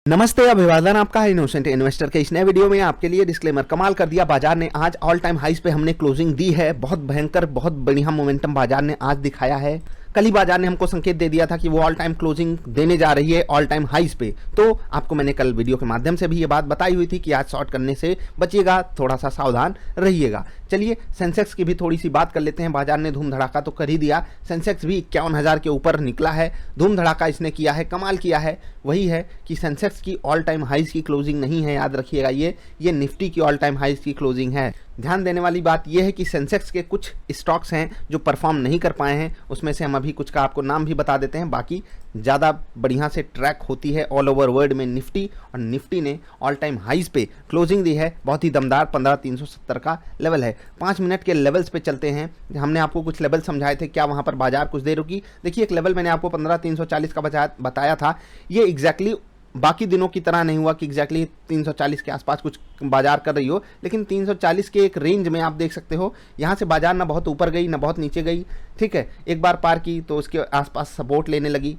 नमस्ते, अभिवादन आपका है इनोसेंट इन्वेस्टर के इस नए वीडियो में। आपके लिए डिस्क्लेमर। कमाल कर दिया बाजार ने, आज ऑल टाइम हाइस पे हमने क्लोजिंग दी है। बहुत भयंकर, बहुत बढ़िया मोमेंटम बाजार ने आज दिखाया है। कल ही बाजार ने हमको संकेत दे दिया था कि वो ऑल टाइम क्लोजिंग देने जा रही है ऑल टाइम हाइस पे। तो आपको मैंने कल वीडियो के माध्यम से भी ये बात बताई हुई थी कि आज शॉर्ट करने से बचिएगा, थोड़ा सा सावधान रहिएगा। चलिए सेंसेक्स की भी थोड़ी सी बात कर लेते हैं। बाजार ने धूम धड़ाका तो कर ही दिया, सेंसेक्स भी 51,000 के ऊपर निकला है। धूम धड़ाका इसने किया है, कमाल किया है। वही है कि सेंसेक्स की ऑल टाइम हाइस की क्लोजिंग नहीं है, याद रखिएगा। ये निफ्टी की ऑल टाइम हाइस की क्लोजिंग है। ध्यान देने वाली बात यह है कि सेंसेक्स के कुछ स्टॉक्स हैं जो परफॉर्म नहीं कर पाए हैं, उसमें से हम अभी कुछ का आपको नाम भी बता देते हैं। बाकी ज़्यादा बढ़िया से ट्रैक होती है ऑल ओवर वर्ल्ड में निफ्टी, और निफ्टी ने ऑल टाइम हाइस पे क्लोजिंग दी है। बहुत ही दमदार 15,370 का लेवल है। 5 मिनट के लेवल्स पे चलते हैं। हमने आपको कुछ लेवल समझाए थे, क्या वहाँ पर बाजार कुछ देर रुकी। देखिए, एक लेवल मैंने आपको 15,340 का बताया था। ये एग्जैक्टली बाकी दिनों की तरह नहीं हुआ कि एग्जैक्टली 340 के आसपास कुछ बाजार कर रही हो, लेकिन 340 के एक रेंज में आप देख सकते हो। यहाँ से बाजार ना बहुत ऊपर गई ना बहुत नीचे गई, ठीक है। एक बार पार की तो उसके आसपास सपोर्ट लेने लगी,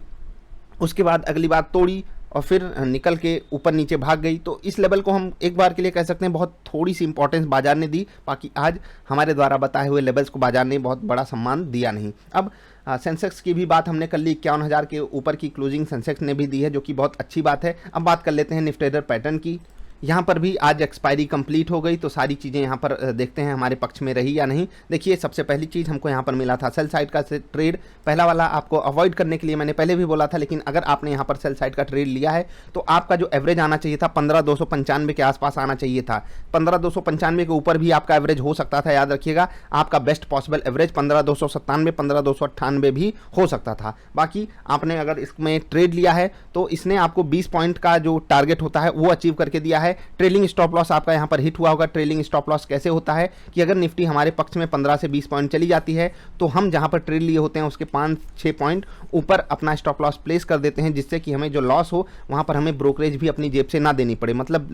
उसके बाद अगली बार तोड़ी और फिर निकल के ऊपर नीचे भाग गई। तो इस लेवल को हम एक बार के लिए कह सकते हैं बहुत थोड़ी सी इंपॉर्टेंस बाजार ने दी। बाकी आज हमारे द्वारा बताए हुए लेवल्स को बाजार ने बहुत बड़ा सम्मान दिया नहीं। अब सेंसेक्स की भी बात हमने कर ली। 51,000 के ऊपर की क्लोजिंग सेंसेक्स ने भी दी है, जो कि बहुत अच्छी बात है। अब बात कर लेते हैं निफ्टी ट्रेडर पैटर्न की। यहाँ पर भी आज एक्सपायरी कंप्लीट हो गई, तो सारी चीज़ें यहाँ पर देखते हैं हमारे पक्ष में रही या नहीं। देखिए, सबसे पहली चीज़ हमको यहाँ पर मिला था सेल साइड का ट्रेड। पहला वाला आपको अवॉइड करने के लिए मैंने पहले भी बोला था, लेकिन अगर आपने यहाँ पर सेल साइड का ट्रेड लिया है तो आपका जो एवरेज आना चाहिए था 15,295 के आसपास आना चाहिए था। 15,295 के ऊपर भी आपका एवरेज हो सकता था। याद रखिएगा, आपका बेस्ट पॉसिबल एवरेज 15,297, 15,298 भी हो सकता था। बाकी आपने अगर इसमें ट्रेड लिया है तो इसने आपको 20 पॉइंट का जो टारगेट होता है वो अचीव करके दिया है। ट्रेलिंग स्टॉप लॉस आपका यहां पर हिट हुआ होगा। ट्रेलिंग स्टॉप लॉस कैसे होता है कि अगर निफ्टी हमारे पक्ष में 15 से 20 पॉइंट चली जाती है तो हम जहां पर ट्रेड लिए होते हैं उसके 5-6 पॉइंट ऊपर अपना स्टॉप लॉस प्लेस कर देते हैं, जिससे कि हमें जो लॉस हो वहां पर हमें ब्रोकरेज भी अपनी जेब से ना देनी पड़े। मतलब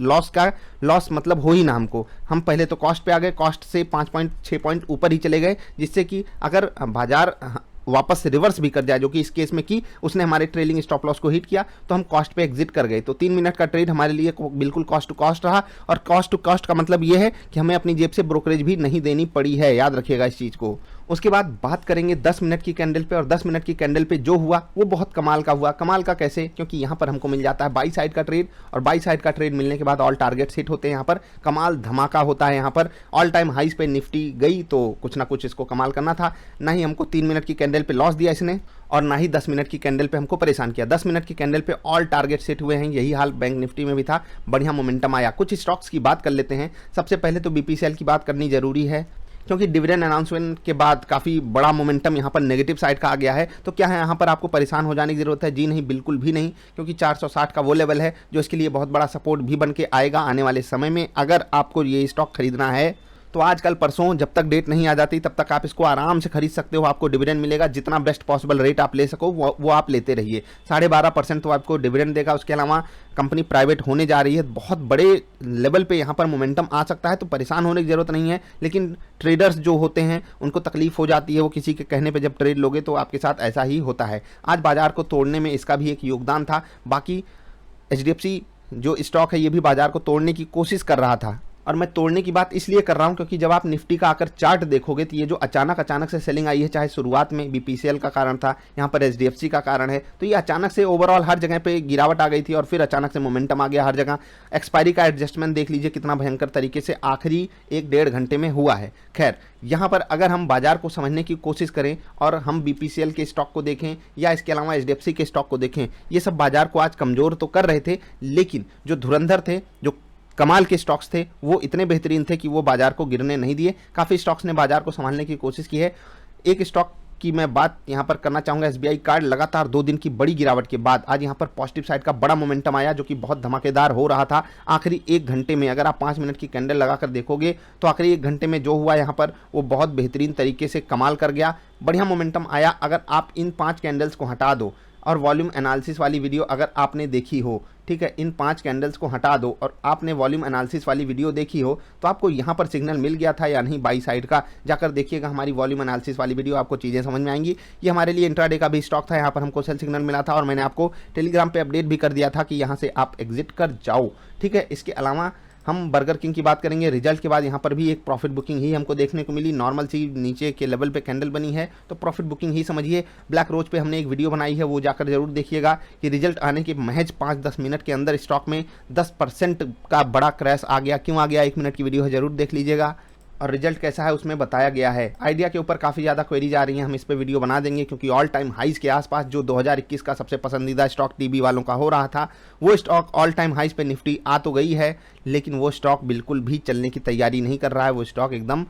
लॉस मतलब हो ही ना हमको। हम पहले तो कॉस्ट पे आ गए, कॉस्ट से 5-6 पॉइंट ऊपर ही चले गए, जिससे कि अगर बाजार वापस रिवर्स भी कर जाए, जो कि इस केस में की उसने हमारे ट्रेलिंग स्टॉप लॉस को हिट किया, तो हम कॉस्ट पे एग्जिट कर गए। तो 3 मिनट का ट्रेड हमारे लिए बिल्कुल कॉस्ट टू कॉस्ट रहा। और कॉस्ट टू कॉस्ट का मतलब ये है कि हमें अपनी जेब से ब्रोकरेज भी नहीं देनी पड़ी है। याद रखिएगा इस चीज़ को। उसके बाद बात करेंगे 10 मिनट की कैंडल पे, और 10 मिनट की कैंडल पे जो हुआ वो बहुत कमाल का हुआ। कमाल का कैसे? क्योंकि यहाँ पर हमको मिल जाता है बाई साइड का ट्रेड, और बाई साइड का ट्रेड मिलने के बाद ऑल टारगेट्स हिट होते हैं। यहाँ पर कमाल धमाका होता है। यहाँ पर ऑल टाइम हाइस पे निफ्टी गई तो कुछ ना कुछ इसको कमाल करना था। ना ही हमको 3 मिनट की कैंडल पे लॉस दिया इसने, और ना ही 10 मिनट की कैंडल पे हमको परेशान किया। 10 मिनट की कैंडल पे ऑल टारगेट सेट हुए हैं। यही हाल बैंक निफ्टी में भी था। बढ़िया मोमेंटम आया। कुछ स्टॉक्स की बात कर लेते हैं। सबसे पहले तो बीपीसीएल की बात करनी जरूरी है, क्योंकि डिविडेंड अनाउंसमेंट के बाद काफ़ी बड़ा मोमेंटम यहाँ पर नेगेटिव साइड का आ गया है। तो क्या है, यहाँ पर आपको परेशान हो जाने की ज़रूरत है? जी नहीं, बिल्कुल भी नहीं, क्योंकि 460 का वो लेवल है जो इसके लिए बहुत बड़ा सपोर्ट भी बन के आएगा आने वाले समय में। अगर आपको ये स्टॉक खरीदना है तो आज कल परसों, जब तक डेट नहीं आ जाती तब तक आप इसको आराम से खरीद सकते हो। आपको डिविडेंड मिलेगा, जितना बेस्ट पॉसिबल रेट आप ले सको वो आप लेते रहिए। 12.5% तो आपको डिविडेंड देगा। उसके अलावा कंपनी प्राइवेट होने जा रही है, बहुत बड़े लेवल पे यहाँ पर मोमेंटम आ सकता है, तो परेशान होने की ज़रूरत नहीं है। लेकिन ट्रेडर्स जो होते हैं उनको तकलीफ हो जाती है, वो किसी के कहने पर जब ट्रेड लोगे तो आपके साथ ऐसा ही होता है। आज बाजार को तोड़ने में इसका भी एक योगदान था। बाकी HDFC जो स्टॉक है ये भी बाजार को तोड़ने की कोशिश कर रहा था, और मैं तोड़ने की बात इसलिए कर रहा हूं क्योंकि जब आप निफ्टी का आकर चार्ट देखोगे तो ये जो अचानक से सेलिंग आई है, चाहे शुरुआत में बीपीसीएल का कारण था, यहाँ पर HDFC का कारण है, तो ये अचानक से ओवरऑल हर जगह पे गिरावट आ गई थी और फिर अचानक से मोमेंटम आ गया हर जगह। एक्सपायरी का एडजस्टमेंट देख लीजिए कितना भयंकर तरीके से आखिरी 1-1.5 घंटे में हुआ है। खैर, यहाँ पर अगर हम बाजार को समझने की कोशिश करें और हम बीपीसीएल के स्टॉक को देखें या इसके अलावा HDFC के स्टॉक को देखें, ये सब बाजार को आज कमज़ोर तो कर रहे थे, लेकिन जो धुरंधर थे, जो कमाल के स्टॉक्स थे, वो इतने बेहतरीन थे कि वो बाजार को गिरने नहीं दिए। काफ़ी स्टॉक्स ने बाजार को संभालने की कोशिश की है। एक स्टॉक की मैं बात यहाँ पर करना चाहूँगा, SBI कार्ड। लगातार 2 दिन की बड़ी गिरावट के बाद आज यहाँ पर पॉजिटिव साइड का बड़ा मोमेंटम आया, जो कि बहुत धमाकेदार हो रहा था। आखिरी 1 घंटे में अगर आप 5 मिनट की कैंडल लगाकर देखोगे तो आखिरी 1 घंटे में जो हुआ यहाँ पर वो बहुत बेहतरीन तरीके से कमाल कर गया। बढ़िया मोमेंटम आया। अगर आप इन 5 कैंडल्स को हटा दो और वॉल्यूम एनालिसिस वाली वीडियो अगर आपने देखी हो ठीक है, इन 5 कैंडल्स को हटा दो और आपने वॉल्यूम एनालिसिस वाली वीडियो देखी हो तो आपको यहाँ पर सिग्नल मिल गया था या नहीं बाई साइड का, जाकर देखिएगा हमारी वॉल्यूम एनालिसिस वाली वीडियो, आपको चीज़ें समझ में आएंगी। ये हमारे लिए इंट्राडे का भी स्टॉक था, यहाँ पर हमको सेल सिग्नल मिला था और मैंने आपको टेलीग्राम पे अपडेट भी कर दिया था कि यहाँ से आप एग्जिट कर जाओ, ठीक है। इसके अलावा हम बर्गर किंग की बात करेंगे। रिजल्ट के बाद यहाँ पर भी एक प्रॉफिट बुकिंग ही हमको देखने को मिली, नॉर्मल सी नीचे के लेवल पे कैंडल बनी है तो प्रॉफिट बुकिंग ही समझिए। ब्लैक रोज पे हमने एक वीडियो बनाई है, वो जाकर जरूर देखिएगा कि रिजल्ट आने के महज 5-10 मिनट के अंदर स्टॉक में 10% का बड़ा क्रैश आ गया। क्यों आ गया, 1 मिनट की वीडियो है, जरूर देख लीजिएगा। और रिजल्ट कैसा है उसमें बताया गया है। आइडिया के ऊपर काफ़ी ज़्यादा क्वेरीज आ रही हैं, हम इस पे वीडियो बना देंगे क्योंकि ऑल टाइम हाइज के आसपास जो 2021 का सबसे पसंदीदा स्टॉक टीबी वालों का हो रहा था, वो स्टॉक ऑल टाइम हाइज पे निफ्टी आ तो गई है, लेकिन वो स्टॉक बिल्कुल भी चलने की तैयारी नहीं कर रहा है। वो स्टॉक एकदम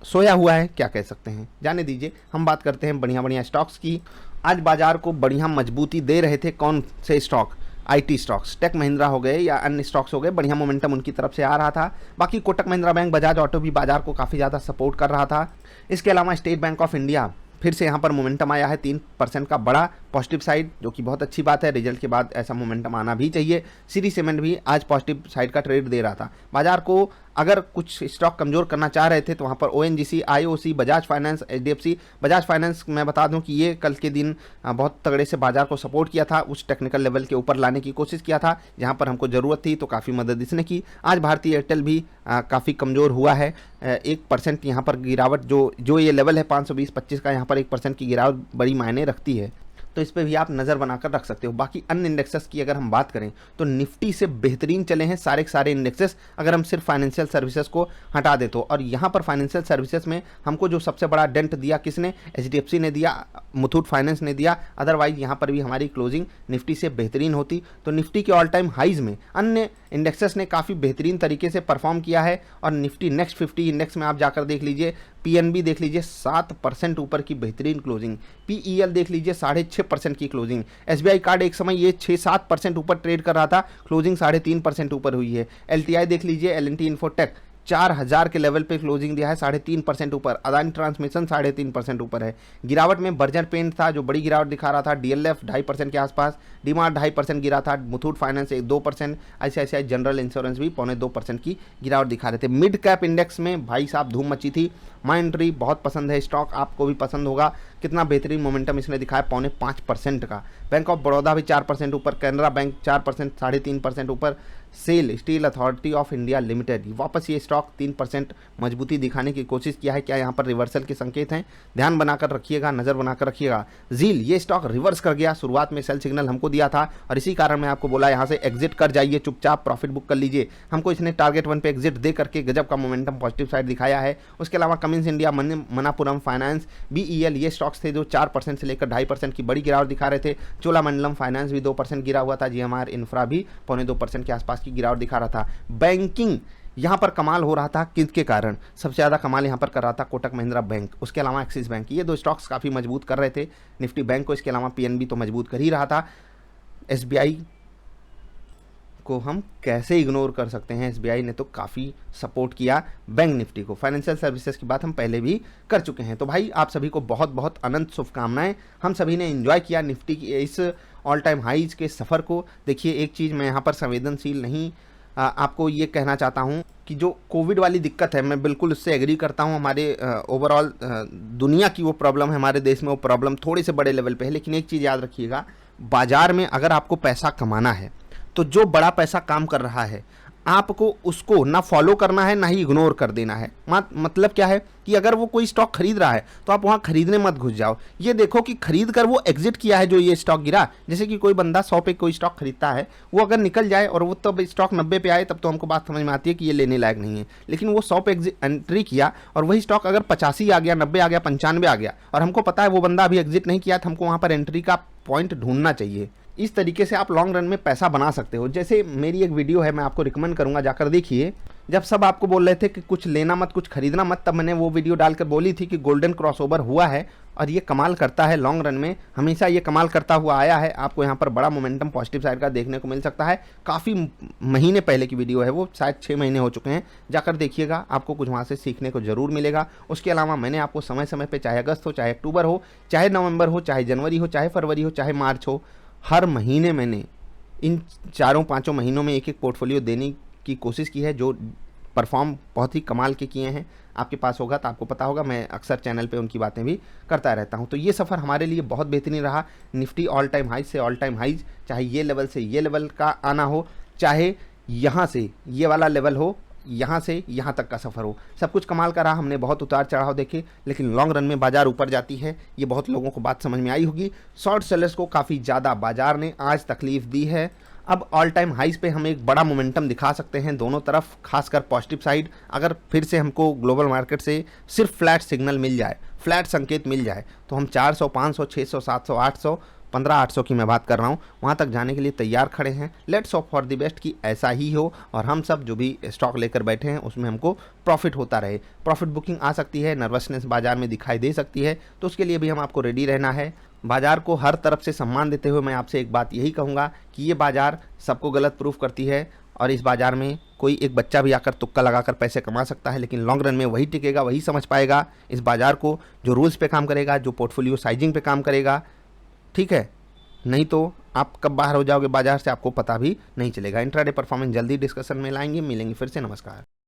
सोया हुआ है, क्या कह सकते हैं, जाने दीजिए। हम बात करते हैं बढ़िया बढ़िया स्टॉक्स की। आज बाजार को बढ़िया मजबूती दे रहे थे कौन से stock, IT stocks, tech Mahindra हो गए या अन्य स्टॉक्स हो गए, बढ़िया मोमेंटम उनकी तरफ से आ रहा था। बाकी कोटक महिंद्रा बैंक, बजाज ऑटो भी बाजार को काफ़ी ज़्यादा सपोर्ट कर रहा था। इसके अलावा स्टेट बैंक ऑफ इंडिया फिर से यहाँ पर मोमेंटम आया है 3% का बड़ा पॉजिटिव साइड, जो कि बहुत अच्छी बात है। रिजल्ट के बाद ऐसा मोमेंटम आना भी चाहिए। श्री सीमेंट भी आज पॉजिटिव साइड का ट्रेड दे रहा था। बाजार को अगर कुछ स्टॉक कमजोर करना चाह रहे थे तो वहाँ पर ONGC, IOC, Bajaj finance, HDFC. Bajaj finance मैं बता दूं कि ये कल के दिन बहुत तगड़े से बाजार को सपोर्ट किया था, उस टेक्निकल लेवल के ऊपर लाने की कोशिश किया था जहाँ पर हमको ज़रूरत थी, तो काफ़ी मदद इसने की। आज भारतीय एयरटेल भी काफ़ी कमज़ोर हुआ है, 1% यहाँ पर गिरावट, जो ये लेवल है 520-25 का, यहाँ पर 1% की गिरावट बड़ी मायने रखती है, तो इस पे भी आप नज़र बनाकर रख सकते हो। बाकी अन्य इंडेक्सेस की अगर हम बात करें तो निफ्टी से बेहतरीन चले हैं सारे के सारे इंडेक्सेस, अगर हम सिर्फ फाइनेंशियल सर्विसेज को हटा दे तो। और यहाँ पर फाइनेंशियल सर्विसेज में हमको जो सबसे बड़ा डेंट दिया किसने, एचडीएफसी ने दिया, मुथूट फाइनेंस ने दिया। अदरवाइज यहाँ पर भी हमारी क्लोजिंग निफ्टी से बेहतरीन होती। तो निफ्टी के ऑल टाइम हाइज में अन्य इंडेक्सेस ने काफ़ी बेहतरीन तरीके से परफॉर्म किया है। और निफ्टी नेक्स्ट 50 इंडेक्स में आप जाकर देख लीजिए, पीएनबी देख लीजिए 7% ऊपर की बेहतरीन क्लोजिंग, पीईएल देख लीजिए 6.5% की क्लोजिंग। एसबीआई कार्ड एक समय ये 6-7% ऊपर ट्रेड कर रहा था, क्लोजिंग 3.5% ऊपर हुई है। एलटीआई देख लीजिए, एल&टी इन्फोटेक 4000 के लेवल पे क्लोजिंग दिया है, 3.5% ऊपर। अदानी ट्रांसमिशन 3.5% ऊपर है। गिरावट में बर्जर पेंट था जो बड़ी गिरावट दिखा रहा था, डीएलएफ 2.5% के आसपास, डीमार्ट 2.5% गिरा था, Muthoot finance 2%, ICICI general insurance भी 2.25% की गिरावट दिखा रहे थे। मिड कैप इंडेक्स में भाई साहब धूम मची थी। माइंट्री बहुत पसंद है स्टॉक, आपको भी पसंद होगा, कितना बेहतरीन मोमेंटम इसने दिखाया, 4.5% का। बैंक ऑफ बड़ौदा भी 4% ऊपर, कैनरा बैंक 4%, 3.5% ऊपर। SAIL steel authority of India limited, वापस ये स्टॉक 3% मजबूती दिखाने की कोशिश किया है। क्या यहाँ पर रिवर्सल के संकेत हैं, ध्यान बनाकर रखिएगा, नज़र बनाकर रखिएगा। जील ये स्टॉक रिवर्स कर गया, शुरुआत में सेल सिग्नल हमको दिया था और इसी कारण मैं आपको बोला यहाँ से एग्जिट कर जाइए, चुपचाप प्रॉफिट बुक कर लीजिए। हमको इसने टारगेट 1 पे एग्जिट दे करके गजब का मोमेंटम पॉजिटिव साइड दिखाया है। उसके अलावा Cummins India, Manappuram finance, BEL ये स्टॉक्स थे जो 4% से लेकर 2.5% की बड़ी गिरावट दिखा रहे थे। चोलामंडलम फाइनेंस भी 2% गिरा हुआ था, जीएमआर इंफ्रा भी 2.25% के आसपास की गिरावट दिखा रहा था। बैंकिंग यहाँ पर कमाल हो रहा था, किसके कारण, सबसे ज़्यादा कमाल यहाँ पर कर रहा था कोटक महिंद्रा बैंक, उसके अलावा एक्सिस बैंक, ये 2 स्टॉक्स काफ़ी मजबूत कर रहे थे निफ्टी बैंक को। इसके अलावा पीएनबी तो मजबूत कर ही रहा था। एसबीआई को हम कैसे इग्नोर कर सकते हैं, एसबीआई ने तो काफ़ी सपोर्ट किया बैंक निफ्टी को। फाइनेंशियल सर्विसेज की बात हम पहले भी कर चुके हैं। तो भाई आप सभी को बहुत बहुत अनंत शुभकामनाएं। हम सभी ने एंजॉय किया निफ्टी की इस ऑल टाइम हाइज के सफ़र को। देखिए एक चीज़ मैं यहाँ पर संवेदनशील नहीं आपको ये कहना चाहता हूँ कि जो कोविड वाली दिक्कत है, मैं बिल्कुल उससे एग्री करता हूँ। हमारे ओवरऑल दुनिया की वो प्रॉब्लम है, हमारे देश में वो प्रॉब्लम थोड़े से बड़े लेवल पे है। लेकिन एक चीज़ याद रखिएगा, बाज़ार में अगर आपको पैसा कमाना है तो जो बड़ा पैसा काम कर रहा है आपको उसको ना फॉलो करना है ना ही इग्नोर कर देना है। मतलब क्या है कि अगर वो कोई स्टॉक खरीद रहा है तो आप वहाँ खरीदने मत घुस जाओ। ये देखो कि खरीद कर वो एग्जिट किया है जो ये स्टॉक गिरा। जैसे कि कोई बंदा 100 पे कोई स्टॉक खरीदता है, वो अगर निकल जाए और वो तब स्टॉक 90 पे आए, तब तो हमको बात समझ में आती है कि ये लेने लायक नहीं है। लेकिन वो 100 पे एंट्री किया और वही स्टॉक अगर 85 आ गया, 90 आ गया, 95 आ गया और हमको पता है वो बंदा अभी एग्जिट नहीं किया, तो हमको वहाँ पर एंट्री का पॉइंट ढूंढना चाहिए। इस तरीके से आप लॉन्ग रन में पैसा बना सकते हो। जैसे मेरी एक वीडियो है, मैं आपको रिकमेंड करूंगा, जाकर देखिए। जब सब आपको बोल रहे थे कि कुछ लेना मत, कुछ खरीदना मत, तब मैंने वो वीडियो डालकर बोली थी कि गोल्डन क्रॉसओवर हुआ है और ये कमाल करता है लॉन्ग रन में, हमेशा ये कमाल करता हुआ आया है। आपको यहाँ पर बड़ा मोमेंटम पॉजिटिव साइड का देखने को मिल सकता है। काफ़ी महीने पहले की वीडियो है वो, शायद 6 महीने हो चुके हैं, जाकर देखिएगा, आपको कुछ वहाँ से सीखने को ज़रूर मिलेगा। उसके अलावा मैंने आपको समय समय पर, चाहे अगस्त हो, चाहे अक्टूबर हो, चाहे नवंबर हो, चाहे जनवरी हो, चाहे फरवरी हो, चाहे मार्च हो, हर महीने मैंने इन 4-5 महीनों में एक एक पोर्टफोलियो देने की कोशिश की है जो परफॉर्म बहुत ही कमाल के किए हैं। आपके पास होगा तो आपको पता होगा, मैं अक्सर चैनल पे उनकी बातें भी करता रहता हूं। तो ये सफ़र हमारे लिए बहुत बेहतरीन रहा। निफ्टी ऑल टाइम हाई से ऑल टाइम हाइज, चाहे ये लेवल से ये लेवल का आना हो, चाहे यहाँ से ये वाला लेवल हो, यहाँ से यहाँ तक का सफ़र हो, सब कुछ कमाल का रहा। हमने बहुत उतार चढ़ाव देखे, लेकिन लॉन्ग रन में बाजार ऊपर जाती है, ये बहुत लोगों को बात समझ में आई होगी। शॉर्ट सेलर्स को काफ़ी ज़्यादा बाजार ने आज तकलीफ दी है। अब ऑल टाइम हाइज पे हम एक बड़ा मोमेंटम दिखा सकते हैं दोनों तरफ, खासकर पॉजिटिव साइड। अगर फिर से हमको ग्लोबल मार्केट से सिर्फ फ्लैट सिग्नल मिल जाए, फ्लैट संकेत मिल जाए, तो हम 400, 500, 600, 700, 800, 1500 की मैं बात कर रहा हूँ, वहाँ तक जाने के लिए तैयार खड़े हैं। Let's hope for the best कि ऐसा ही हो और हम सब जो भी स्टॉक लेकर बैठे हैं उसमें हमको प्रॉफिट होता रहे। प्रॉफिट बुकिंग आ सकती है, नर्वसनेस बाजार में दिखाई दे सकती है, तो उसके लिए भी हम आपको रेडी रहना है। बाजार को हर तरफ से सम्मान देते हुए मैं आपसे एक बात यही कहूँगा कि ये बाजार सबको गलत प्रूफ करती है और इस बाजार में कोई एक बच्चा भी आकर तुक्का लगाकर पैसे कमा सकता है, लेकिन लॉन्ग रन में वही टिकेगा, वही समझ पाएगा इस बाजार को जो रूल्स पे काम करेगा, जो पोर्टफोलियो साइजिंग पे काम करेगा। ठीक है, नहीं तो आप कब बाहर हो जाओगे बाजार से आपको पता भी नहीं चलेगा। इंट्राडे परफॉर्मेंस जल्दी डिस्कशन में लाएंगे, मिलेंगे फिर से। नमस्कार।